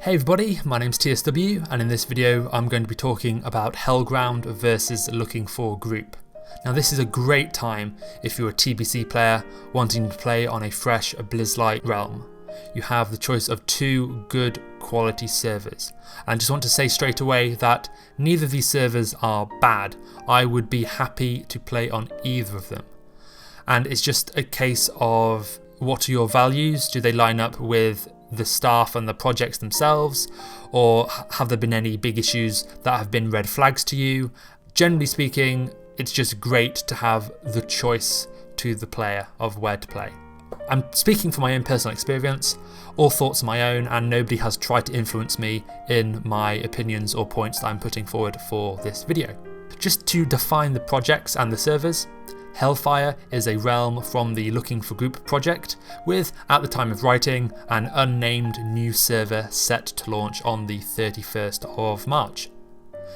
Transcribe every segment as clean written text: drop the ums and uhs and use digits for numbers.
Hey everybody, my name's TSW, and in this video I'm going to be talking about Hellground versus Looking4Group. Now this is a great time if you're a TBC player wanting to play on a fresh blizzlike realm. You have the choice of two good quality servers. And I just want to say straight away that neither of these servers are bad. I would be happy to play on either of them. And it's just a case of what are your values? Do they line up with the staff and the projects themselves, or have there been any big issues that have been red flags to you? Generally speaking, it's just great to have the choice to the player of where to play. I'm speaking from my own personal experience, all thoughts are my own, and nobody has tried to influence me in my opinions or points that I'm putting forward for this video. Just to define the projects and the servers, Hellfire is a realm from the Looking4Group project with, at the time of writing, an unnamed new server set to launch on the 31st of March.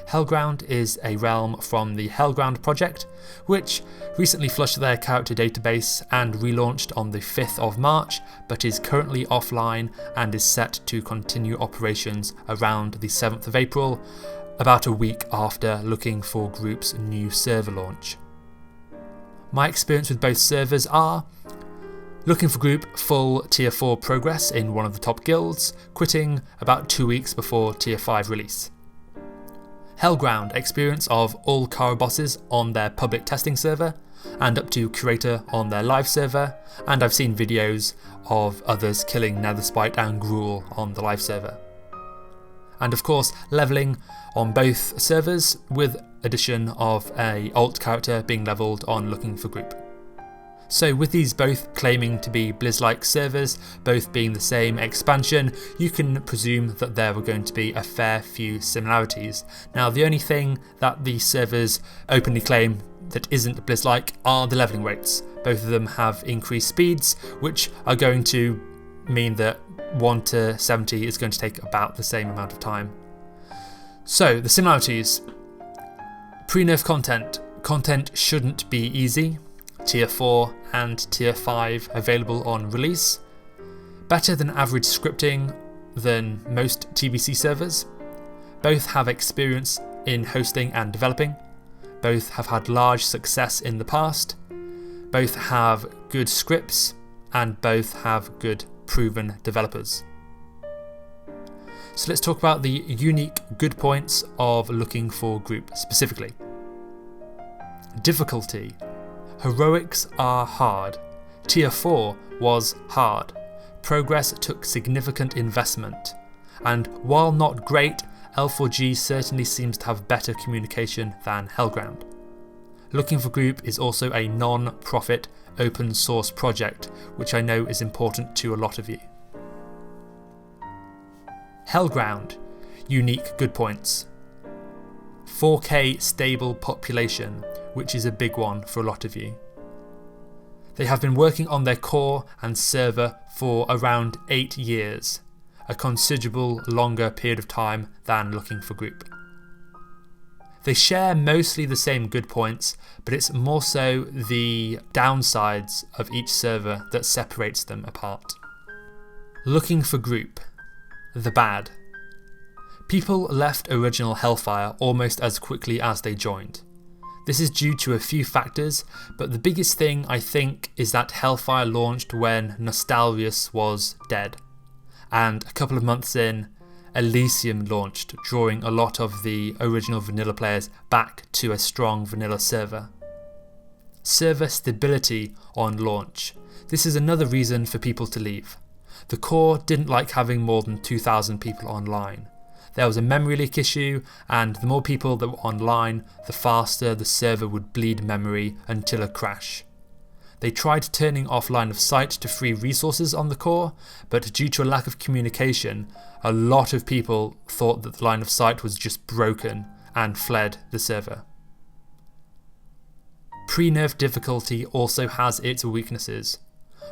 Hellground is a realm from the Hellground project, which recently flushed their character database and relaunched on the 5th of March, but is currently offline and is set to continue operations around the 7th of April, about a week after Looking4Group's new server launch. My experience with both servers are Looking4Group full tier 4 progress in one of the top guilds, quitting about 2 weeks before tier 5 release. Hellground experience of all Kara bosses on their public testing server and up to Curator on their live server, and I've seen videos of others killing Netherspite and Gruul on the live server. And of course levelling on both servers with addition of a alt character being levelled on Looking4Group. So with these both claiming to be blizzlike servers, both being the same expansion, you can presume that there are going to be a fair few similarities. Now the only thing that the servers openly claim that isn't blizzlike are the levelling rates. Both of them have increased speeds, which are going to mean that 1 to 70 is going to take about the same amount of time. So the similarities. Pre-nerf content. Content shouldn't be easy. Tier 4 and Tier 5 available on release. Better than average scripting than most TBC servers. Both have experience in hosting and developing. Both have had large success in the past. Both have good scripts and both have good proven developers. So let's talk about the unique good points of Looking4Group specifically. Difficulty. Heroics are hard. Tier 4 was hard. Progress took significant investment. And while not great, L4G certainly seems to have better communication than Hellground. Looking4Group is also a non-profit open source project, which I know is important to a lot of you. Hellground, unique good points. 4K stable population, which is a big one for a lot of you. They have been working on their core and server for around 8 years, a considerable longer period of time than Looking4Group. They share mostly the same good points, but it's more so the downsides of each server that separates them apart. Looking4Group, the bad. People left original Hellfire almost as quickly as they joined. This is due to a few factors, but the biggest thing I think is that Hellfire launched when Nostalrius was dead, and a couple of months in, Elysium launched, drawing a lot of the original vanilla players back to a strong vanilla server. Server stability on launch. This is another reason for people to leave. The core didn't like having more than 2,000 people online. There was a memory leak issue, and the more people that were online, the faster the server would bleed memory until a crash. They tried turning off line of sight to free resources on the core, but due to a lack of communication, a lot of people thought that the line of sight was just broken and fled the server. Pre-nerf difficulty also has its weaknesses.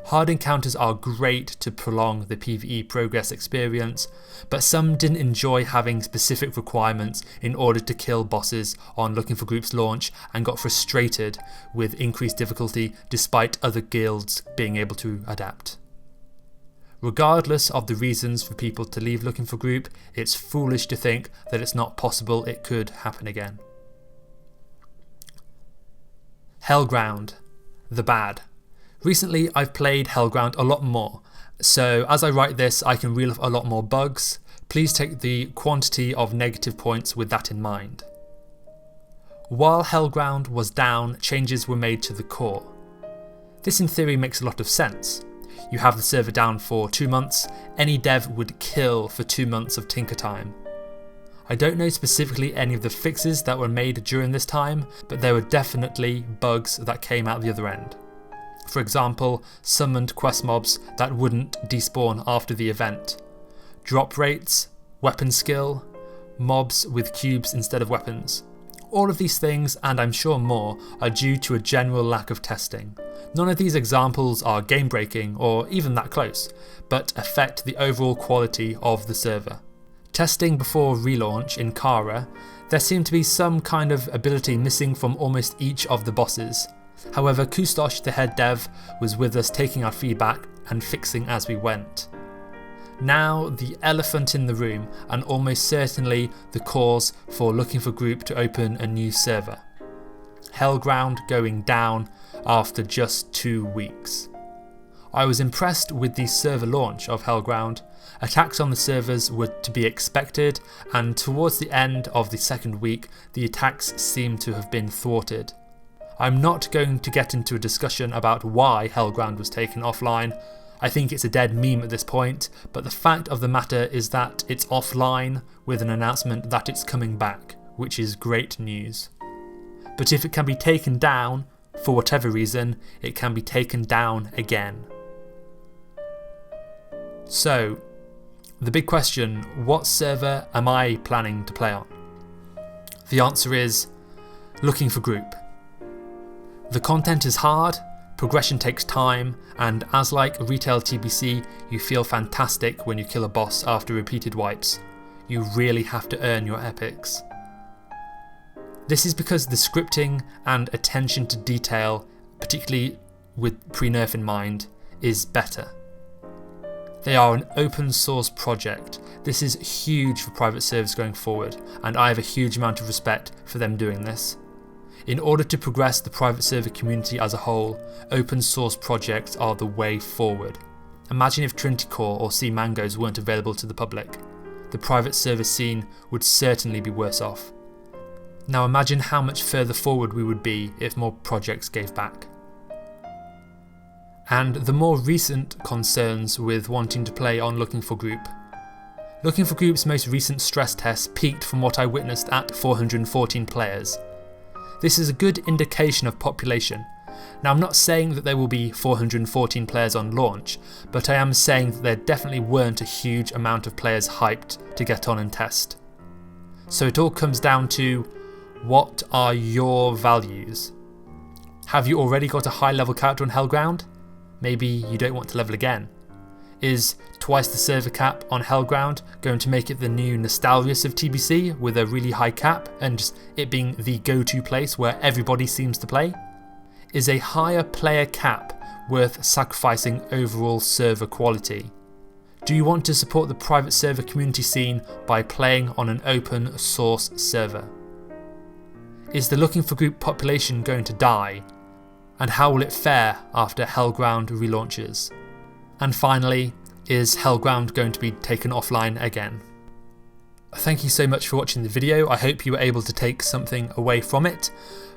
Hard encounters are great to prolong the PvE progress experience, but some didn't enjoy having specific requirements in order to kill bosses on Looking4Group's launch and got frustrated with increased difficulty despite other guilds being able to adapt. Regardless of the reasons for people to leave Looking4Group, it's foolish to think that it's not possible it could happen again. Hellground, the bad. Recently I've played Hellground a lot more, so as I write this I can reel off a lot more bugs. Please take the quantity of negative points with that in mind. While Hellground was down, changes were made to the core. This in theory makes a lot of sense. You have the server down for 2 months, any dev would kill for 2 months of tinker time. I don't know specifically any of the fixes that were made during this time, but there were definitely bugs that came out the other end. For example, summoned quest mobs that wouldn't despawn after the event, drop rates, weapon skill, mobs with cubes instead of weapons. All of these things, and I'm sure more, are due to a general lack of testing. None of these examples are game breaking or even that close, but affect the overall quality of the server. Testing before relaunch in Curator, there seemed to be some kind of ability missing from almost each of the bosses. However, Kustosh, the head dev, was with us taking our feedback and fixing as we went. Now the elephant in the room, and almost certainly the cause for Looking4Group to open a new server. Hellground going down after just 2 weeks. I was impressed with the server launch of Hellground. Attacks on the servers were to be expected, and towards the end of the second week the attacks seemed to have been thwarted. I'm not going to get into a discussion about why Hellground was taken offline. I think it's a dead meme at this point, but the fact of the matter is that it's offline with an announcement that it's coming back, which is great news. But if it can be taken down, for whatever reason, it can be taken down again. So, the big question, what server am I planning to play on? The answer is Looking4Group. The content is hard, progression takes time, and as like retail TBC, you feel fantastic when you kill a boss after repeated wipes. You really have to earn your epics. This is because the scripting and attention to detail, particularly with pre-nerf in mind, is better. They are an open source project. This is huge for private servers going forward, and I have a huge amount of respect for them doing this. In order to progress the private server community as a whole, open source projects are the way forward. Imagine if Trinity Core or Sea Mangoes weren't available to the public. The private server scene would certainly be worse off. Now imagine how much further forward we would be if more projects gave back. And the more recent concerns with wanting to play on Looking4Group. Looking4Group's most recent stress test peaked from what I witnessed at 414 players. This is a good indication of population. Now I'm not saying that there will be 414 players on launch, but I am saying that there definitely weren't a huge amount of players hyped to get on and test. So it all comes down to, what are your values? Have you already got a high level character on Hellground? Maybe you don't want to level again. Is twice the server cap on Hellground going to make it the new Nostalrius of TBC with a really high cap and just it being the go-to place where everybody seems to play? Is a higher player cap worth sacrificing overall server quality? Do you want to support the private server community scene by playing on an open source server? Is the Looking4Group population going to die? And how will it fare after Hellground relaunches? And finally, is Hellground going to be taken offline again? Thank you so much for watching the video. I hope you were able to take something away from it.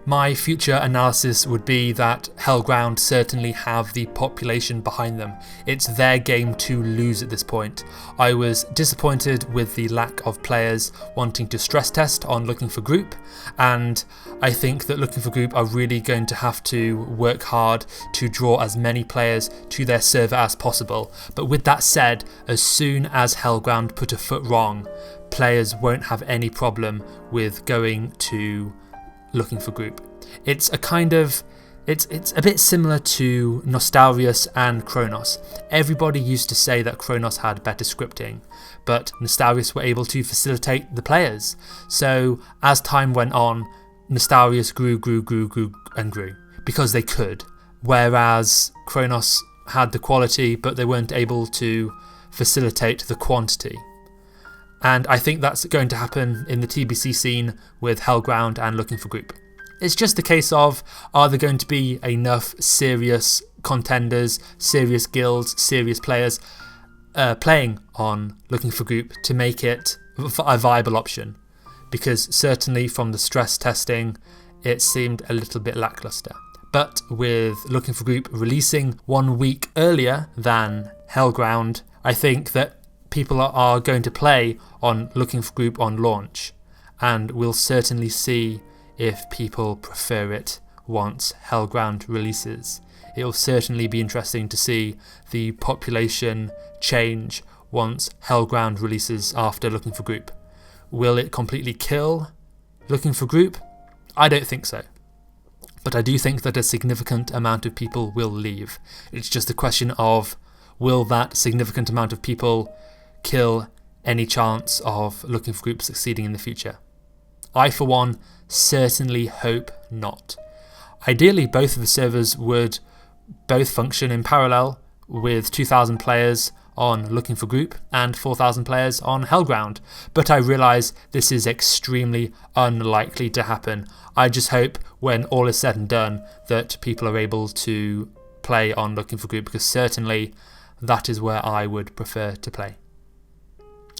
My future analysis would be that Hellground certainly have the population behind them. It's their game to lose at this point. I was disappointed with the lack of players wanting to stress test on Looking4Group, and I think that Looking4Group are really going to have to work hard to draw as many players to their server as possible. But with that said, as soon as Hellground put a foot wrong, players won't have any problem with going to Looking4Group. It's a kind of, it's a bit similar to Nostalrius and Kronos. Everybody used to say that Kronos had better scripting, but Nostalrius were able to facilitate the players. So as time went on, Nostalrius grew and grew because they could, whereas Kronos had the quality, but they weren't able to facilitate the quantity. And I think that's going to happen in the TBC scene with Hellground and Looking4Group. It's just a case of, are there going to be enough serious contenders, serious guilds, serious players playing on Looking4Group to make it a viable option? Because certainly from the stress testing, it seemed a little bit lackluster. But with Looking4Group releasing 1 week earlier than Hellground, I think that people are going to play on Looking4Group on launch, and we'll certainly see if people prefer it once Hellground releases. It will certainly be interesting to see the population change once Hellground releases after Looking4Group. Will it completely kill Looking4Group? I don't think so. But I do think that a significant amount of people will leave. It's just a question of, will that significant amount of people kill any chance of Looking4Group succeeding in the future? I, for one, certainly hope not. Ideally, both of the servers would both function in parallel, with 2,000 players on Looking4Group and 4,000 players on Hellground, but I realise this is extremely unlikely to happen. I just hope when all is said and done that people are able to play on Looking4Group, because certainly that is where I would prefer to play.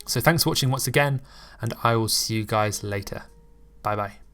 So thanks for watching once again, and I will see you guys later. Bye bye.